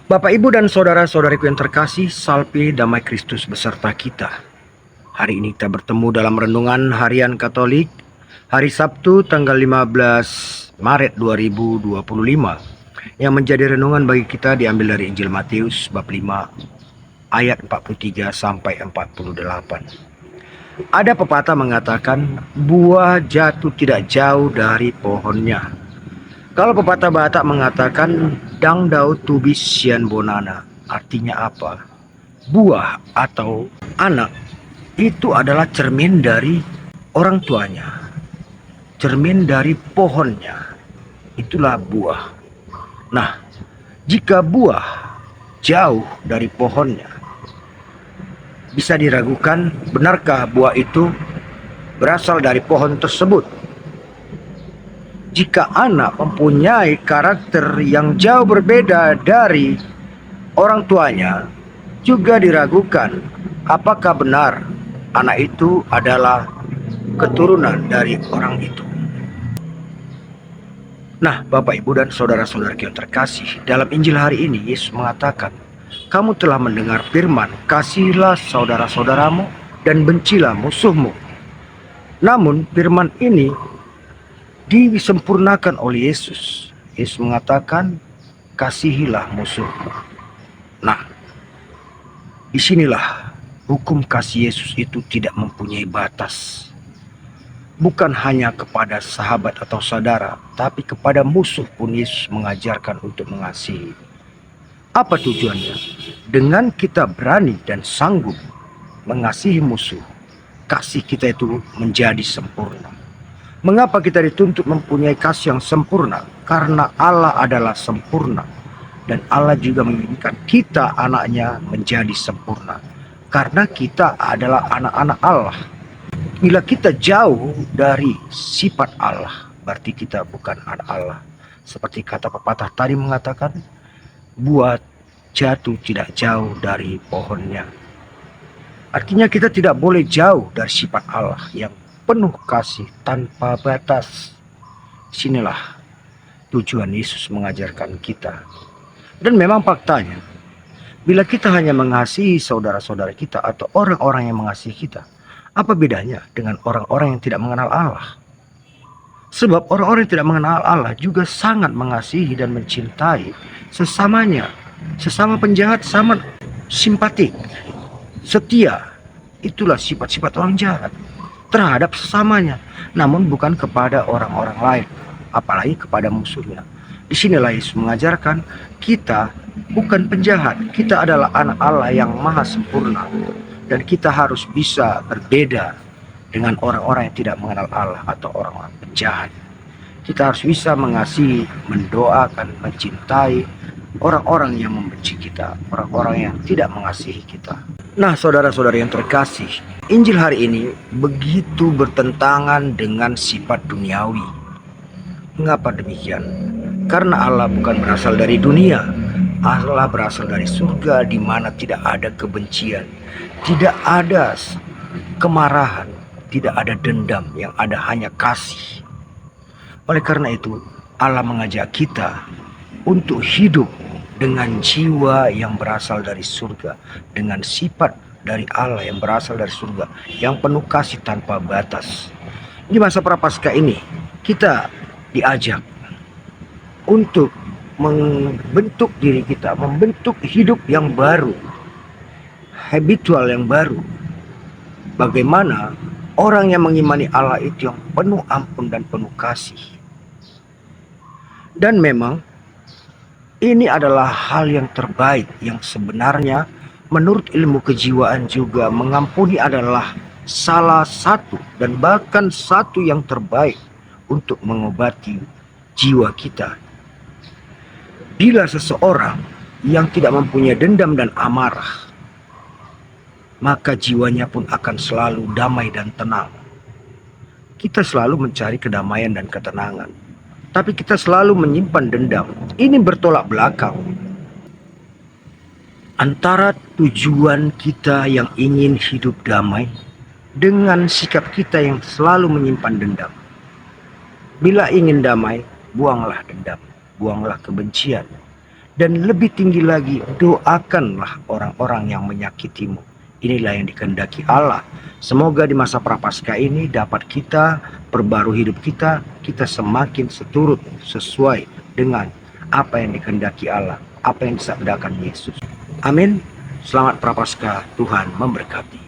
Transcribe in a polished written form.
Bapak, Ibu, dan saudara-saudariku yang terkasih, salpe damai Kristus beserta kita. Hari ini kita bertemu dalam renungan harian Katolik, hari Sabtu tanggal 15 Maret 2025, yang menjadi renungan bagi kita diambil dari Injil Matius bab 5 ayat 43 sampai 48. Ada pepatah mengatakan, buah jatuh tidak jauh dari pohonnya. Kalau pepatah Batak mengatakan dang dau tubis sian bonana, artinya apa? Buah atau anak itu adalah cermin dari orang tuanya, cermin dari pohonnya. Itulah buah. Nah, jika buah jauh dari pohonnya, bisa diragukan benarkah buah itu berasal dari pohon tersebut. Jika anak mempunyai karakter yang jauh berbeda dari orang tuanya, juga diragukan apakah benar anak itu adalah keturunan dari orang itu. Nah, Bapak, Ibu, dan saudara-saudara yang terkasih, dalam Injil hari ini Yesus mengatakan, kamu telah mendengar firman, kasihilah saudara-saudaramu dan bencilah musuhmu. Namun firman ini disempurnakan oleh Yesus. Yesus mengatakan, kasihilah musuhmu. Nah, disinilah hukum kasih Yesus itu tidak mempunyai batas. Bukan hanya kepada sahabat atau saudara, tapi kepada musuh pun Yesus mengajarkan untuk mengasihi. Apa tujuannya? Dengan kita berani dan sanggup mengasihi musuh, kasih kita itu menjadi sempurna. Mengapa kita dituntut mempunyai kasih yang sempurna? Karena Allah adalah sempurna. Dan Allah juga menginginkan kita anaknya menjadi sempurna. Karena kita adalah anak-anak Allah. Bila kita jauh dari sifat Allah, berarti kita bukan anak Allah. Seperti kata pepatah tadi mengatakan, buah jatuh tidak jauh dari pohonnya. Artinya kita tidak boleh jauh dari sifat Allah yang penuh kasih tanpa batas. Sinilah tujuan Yesus mengajarkan kita. Dan memang faktanya, bila kita hanya mengasihi saudara-saudara kita atau orang-orang yang mengasihi kita, apa bedanya dengan orang-orang yang tidak mengenal Allah? Sebab orang-orang yang tidak mengenal Allah juga sangat mengasihi dan mencintai sesamanya. Sesama penjahat sama simpatik, setia. Itulah sifat-sifat orang jahat terhadap sesamanya, namun bukan kepada orang-orang lain, apalagi kepada musuhnya. Disinilah Yesus mengajarkan kita bukan penjahat, kita adalah anak Allah yang maha sempurna, dan kita harus bisa berbeda dengan orang-orang yang tidak mengenal Allah atau orang-orang penjahat. Kita harus bisa mengasihi, mendoakan, mencintai orang-orang yang membenci kita, orang-orang yang tidak mengasihi kita. Nah, saudara-saudara yang terkasih, Injil hari ini begitu bertentangan dengan sifat duniawi. Mengapa demikian? Karena Allah bukan berasal dari dunia. Allah berasal dari surga, di mana tidak ada kebencian, tidak ada kemarahan, tidak ada dendam, yang ada hanya kasih. Oleh karena itu, Allah mengajak kita untuk hidup dengan jiwa yang berasal dari surga, dengan sifat dari Allah yang berasal dari surga, yang penuh kasih tanpa batas. Di masa Prapaskah ini, kita diajak untuk membentuk diri kita, membentuk hidup yang baru, habitual yang baru. Bagaimana orang yang mengimani Allah itu yang penuh ampun dan penuh kasih. Dan memang ini adalah hal yang terbaik, yang sebenarnya menurut ilmu kejiwaan juga mengampuni adalah salah satu dan bahkan satu yang terbaik untuk mengobati jiwa kita. Bila seseorang yang tidak mempunyai dendam dan amarah, maka jiwanya pun akan selalu damai dan tenang. Kita selalu mencari kedamaian dan ketenangan, tapi kita selalu menyimpan dendam. Ini bertolak belakang antara tujuan kita yang ingin hidup damai dengan sikap kita yang selalu menyimpan dendam. Bila ingin damai, buanglah dendam, buanglah kebencian. Dan lebih tinggi lagi, doakanlah orang-orang yang menyakitimu. Inilah yang dikehendaki Allah. Semoga di masa prapaskah ini dapat kita perbarui hidup kita, kita semakin seturut sesuai dengan apa yang dikehendaki Allah, apa yang disabdakan Yesus. Amin. Selamat prapaskah, Tuhan memberkati.